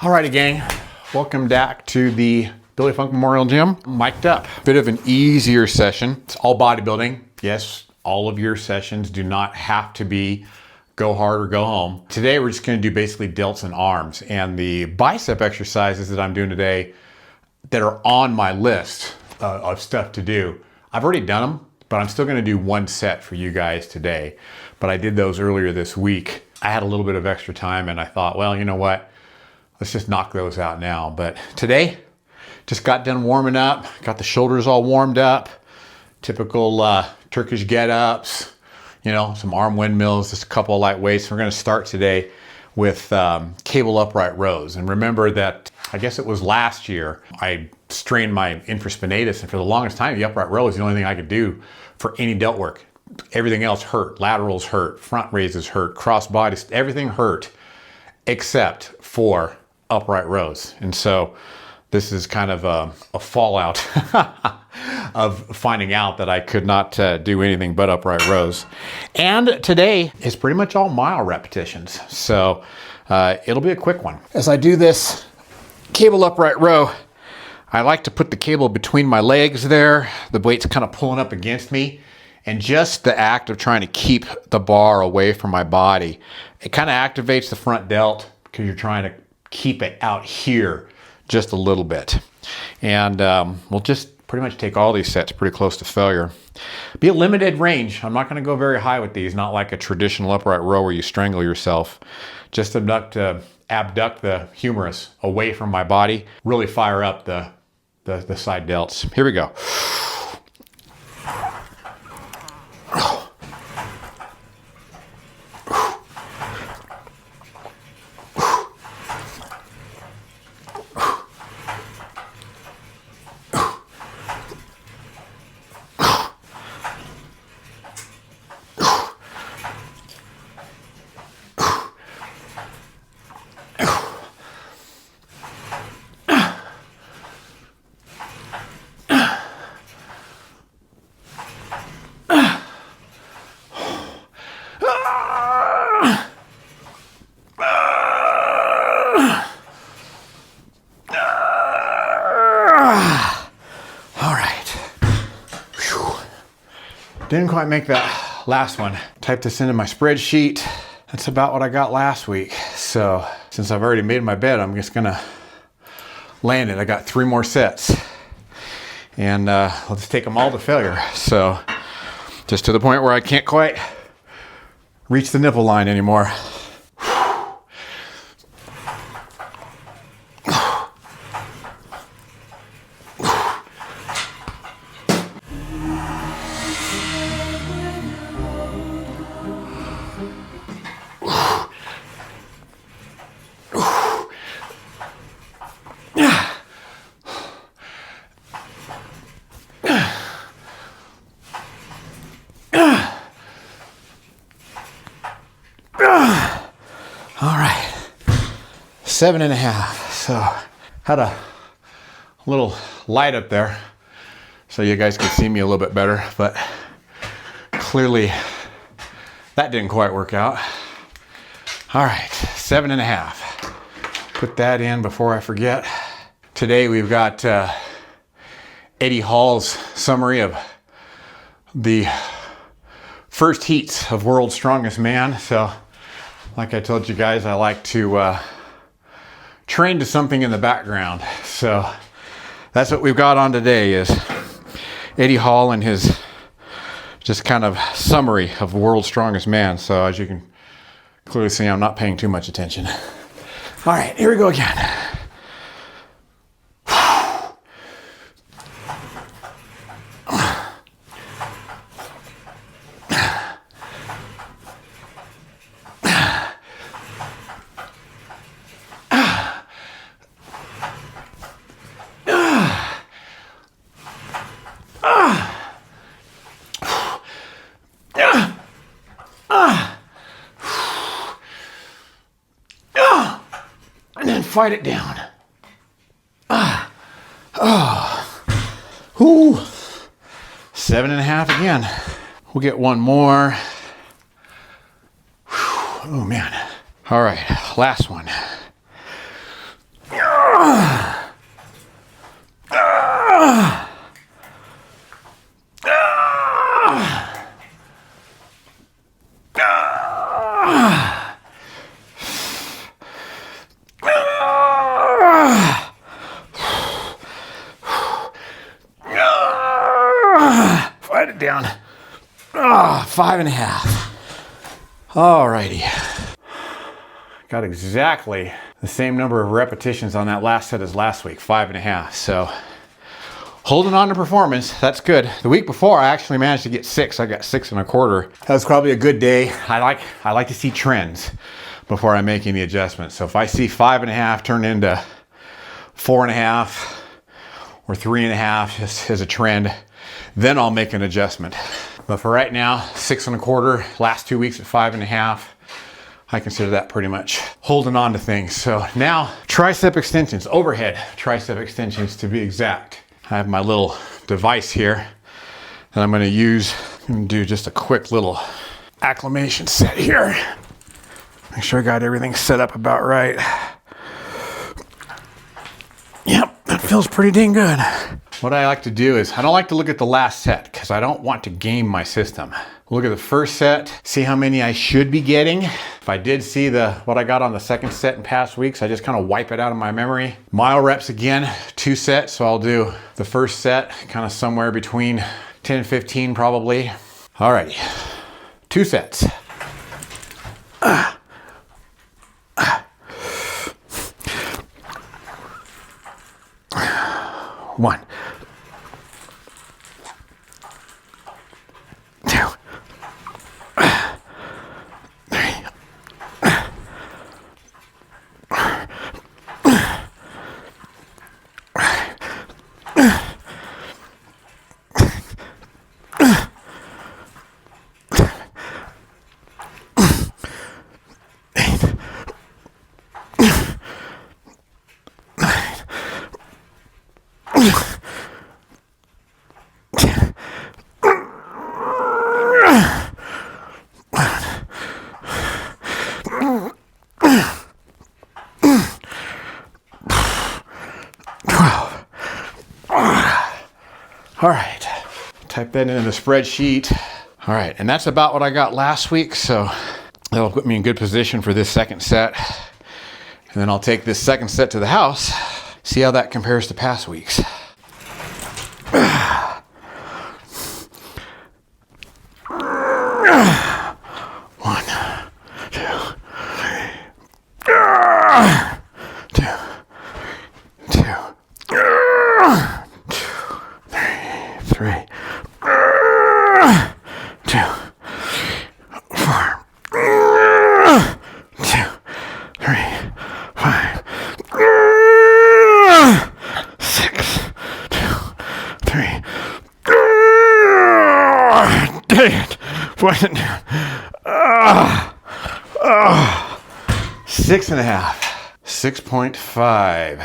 Alrighty gang, welcome back to the Billy Funk Memorial Gym. Mic'd up. Bit of an easier session. It's all bodybuilding. Yes, all of your sessions do not have to be go hard or go home. Today we're just gonna do basically delts and arms, and the bicep exercises that I'm doing today that are on my list of stuff to do. I've already done them, but I'm still gonna do one set for you guys today. But I did those earlier this week. I had a little bit of extra time and I thought, well, you know what? Let's just knock those out now. But today, just got done warming up, got the shoulders all warmed up, typical Turkish get-ups, you know, some arm windmills, just a couple of light weights. We're gonna start today with cable upright rows. And remember that, I guess it was last year, I strained my infraspinatus, and for the longest time, the upright row is the only thing I could do for any delt work. Everything else hurt, laterals hurt, front raises hurt, cross bodies, everything hurt except for upright rows. And so this is kind of a fallout of finding out that I could not do anything but upright rows. And today is pretty much all mile repetitions. So it'll be a quick one. As I do this cable upright row, I like to put the cable between my legs there. The weight's kind of pulling up against me. And just the act of trying to keep the bar away from my body, it kind of activates the front delt because you're trying to keep it out here just a little bit. And we'll just pretty much take all these sets pretty close to failure. Be a limited range. I'm not going to go very high with these, not like a traditional upright row where you strangle yourself. Just abduct the humerus away from my body, really fire up the side delts. Here we go. Didn't quite make that last one. Type this into my spreadsheet. That's about what I got last week. So since I've already made my bed, I'm just gonna land it. I got 3 more sets, and I'll just take them all to failure. So just to the point where I can't quite reach the nipple line anymore. All right, 7.5. So had a little light up there so you guys could see me a little bit better, but clearly that didn't quite work out. All right, 7.5. Put that in before I forget. Today we've got Eddie Hall's summary of the first heats of World's Strongest Man. So like I told you guys, I like to train to something in the background. So that's what we've got on today, is Eddie Hall and his just kind of summary of World's Strongest Man. So as you can clearly see, I'm not paying too much attention. All right, here we go again. And then fight it down. Whoo. 7.5 again. We'll get one more. Oh man. All right, last one. that down. 5.5. Alrighty. Got exactly the same number of repetitions on that last set as last week, 5.5. So holding on to performance, that's good. The week before, I actually managed to get 6. I got 6.25. That was probably a good day. I like to see trends before I'm making the adjustment. So if I see 5.5 turn into 4.5 or 3.5 just as a trend, then I'll make an adjustment. But for right now, 6.25, last 2 weeks at 5.5. I consider that pretty much holding on to things. So now tricep extensions, overhead tricep extensions to be exact. I have my little device here that I'm gonna use and do just a quick little acclimation set here. Make sure I got everything set up about right. Yep, that feels pretty dang good. What I like to do is, I don't like to look at the last set because I don't want to game my system. Look at the first set, see how many I should be getting. If I did see what I got on the second set in past weeks, I just kind of wipe it out of my memory. Mile reps again, 2 sets. So I'll do the first set kind of somewhere between 10 and 15 probably. Alrighty, 2 sets. 1, 2, 3, All right, type that into the spreadsheet. All right, and that's about what I got last week, so that'll put me in good position for this second set. And then I'll take this second set to the house, see how that compares to past weeks. 1, 2, 3, 2, 4, 2, 3, 5, 6, 2, 3. Dang it! Wasn't 6.5, 6.5.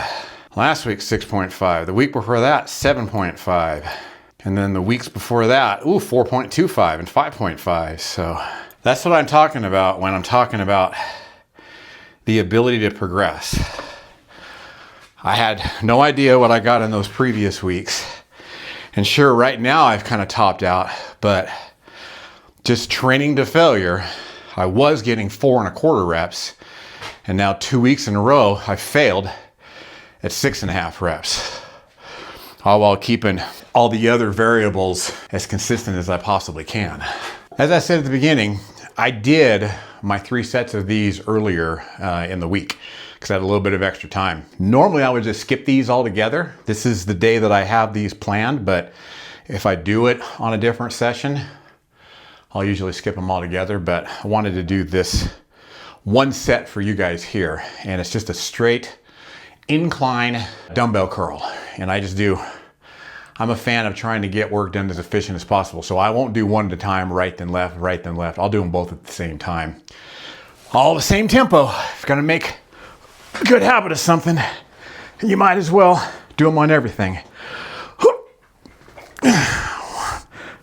Last week 6.5. The week before that 7.5. And then the weeks before that, 4.25 and 5.5. So that's what I'm talking about when I'm talking about the ability to progress. I had no idea what I got in those previous weeks. And sure, right now I've kind of topped out, but just training to failure, I was getting 4.25 reps. And now 2 weeks in a row, I failed at 6.5 reps. All while keeping all the other variables as consistent as I possibly can. As I said at the beginning, I did my 3 sets of these earlier in the week because I had a little bit of extra time. Normally I would just skip these all together. This is the day that I have these planned, but if I do it on a different session, I'll usually skip them all together, but I wanted to do this one set for you guys here. And it's just a straight incline dumbbell curl. And I'm a fan of trying to get work done as efficient as possible. So I won't do one at a time, right then left, right then left. I'll do them both at the same time. All the same tempo. If you're gonna make a good habit of something, you might as well do them on everything. 1,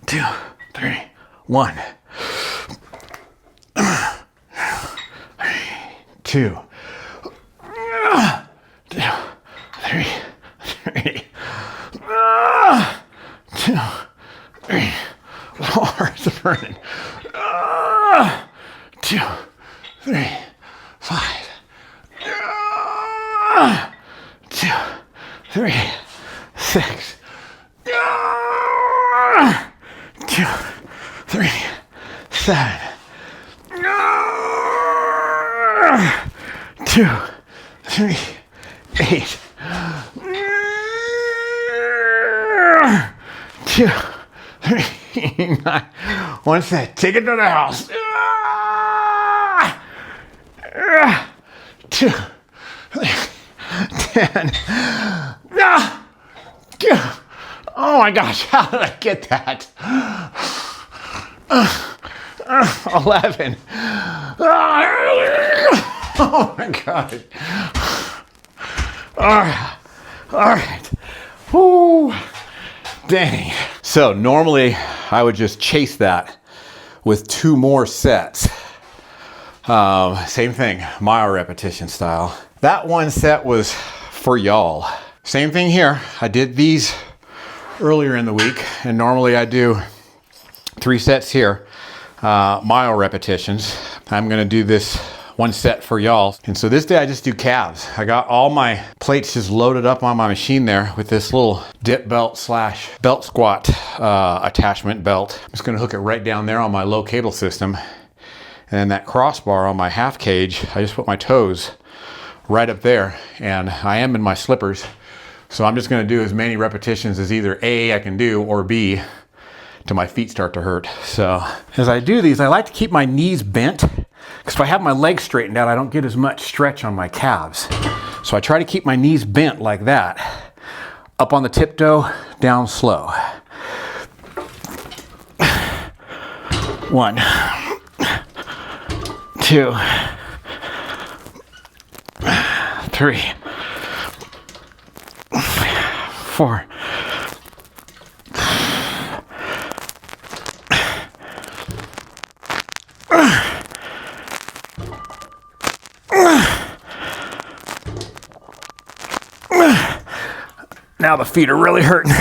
2, 3, 1. 2, 3, 2, 3. Lord, it's burning. 2, 3, 5. 2, 3, 6. 2, 7, 2, 3, 8, 2, 3, 9. One set. Take it to the house. 2, 3, 10. Oh my gosh, how did I get that? 11. Oh my God. All right. Woo. Dang. So normally I would just chase that with 2 more sets. Same thing, mile repetition style. That one set was for y'all. Same thing here. I did these earlier in the week, and normally I do 3 sets here, mile repetitions. I'm gonna do this 1 set for y'all. And so this day I just do calves. I got all my plates just loaded up on my machine there with this little dip belt / belt squat attachment belt. I'm just gonna hook it right down there on my low cable system. And then that crossbar on my half cage, I just put my toes right up there, and I am in my slippers. So I'm just gonna do as many repetitions as either A, I can do, or B, till my feet start to hurt. So as I do these, I like to keep my knees bent, because if I have my legs straightened out, I don't get as much stretch on my calves. So I try to keep my knees bent like that. Up on the tiptoe, down slow. 1, 2, 3, 4. Now the feet are really hurting.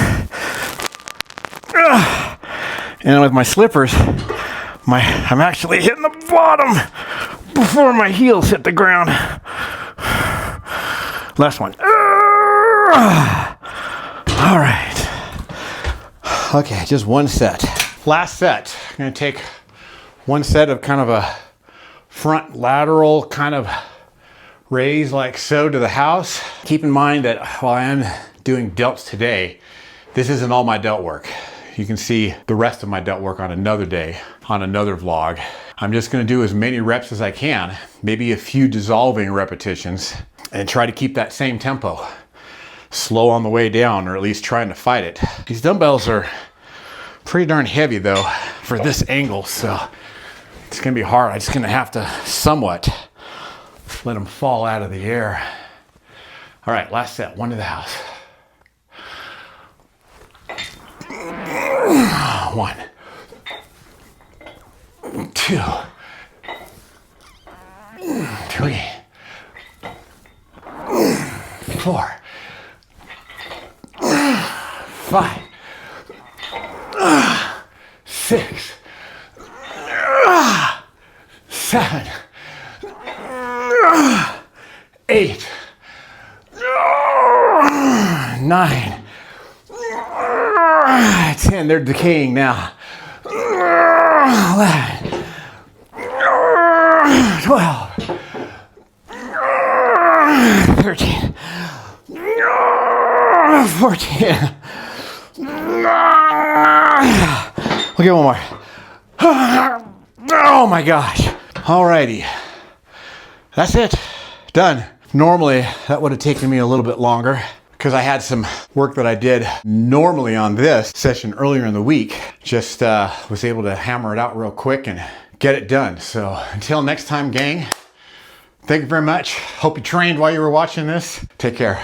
And with my slippers, I'm actually hitting the bottom before my heels hit the ground. Last one. All right. Okay, just 1 set. Last set. I'm gonna take 1 set of kind of a front lateral kind of raise like so to the house. Keep in mind that while I am doing delts today, this isn't all my delt work. You can see the rest of my delt work on another day, on another vlog. I'm just gonna do as many reps as I can, maybe a few dissolving repetitions, and try to keep that same tempo. Slow on the way down, or at least trying to fight it. These dumbbells are pretty darn heavy though for this angle, so it's gonna be hard. I'm just gonna have to somewhat let them fall out of the air. All right, last set, 1 to the house. 1, 2, 3, 4, 5, 6, 7, 8, 9, 10. They're decaying now. 11, 12, 13, 14. We'll get 1 more. Oh my gosh. Alrighty. That's it. Done. Normally, that would have taken me a little bit longer because I had some work that I did normally on this session earlier in the week. Just was able to hammer it out real quick and get it done. So until next time, gang, thank you very much. Hope you trained while you were watching this. Take care.